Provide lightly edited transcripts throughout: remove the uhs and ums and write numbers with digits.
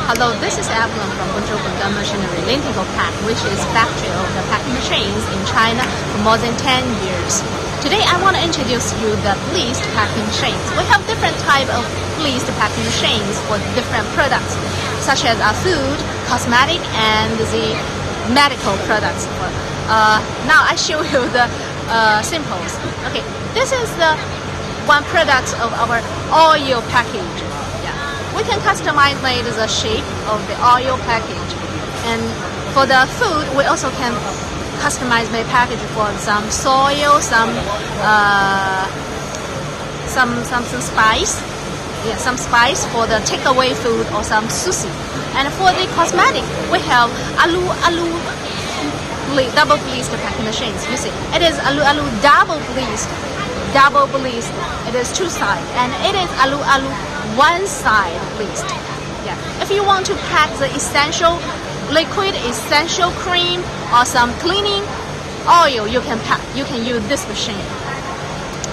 Hello, this is Evelyn from WenZhou Machinery LintycoPack, which is factory of the packing machines in China for more than 10 years. Today I want to introduce you the bleached packing machines. We have different type of bleached packing machines for different products, such as food, cosmetic, and the medical products. Now I show you the samples. Okay, this is the one product of our oil package. We can customize the shape of the oil package, and for the food we also can customize the package for some soil, some spice, some spice for the takeaway food or some sushi. And for the cosmetic, we have double bleached packing machines. You see, it is double bleached. It is two sides, and it is one side bleached. If you want to pack the essential liquid, essential cream, or some cleaning oil, you can use this machine.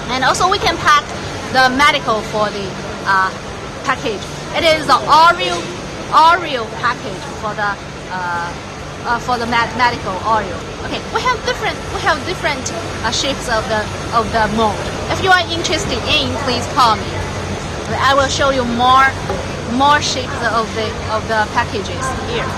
And also we can pack the medical for the package. It is the Oreo package for the medical oil. Okay, we have different shapes of the mold. If you are interested in, please call me. I will show you more shapes of the packages here.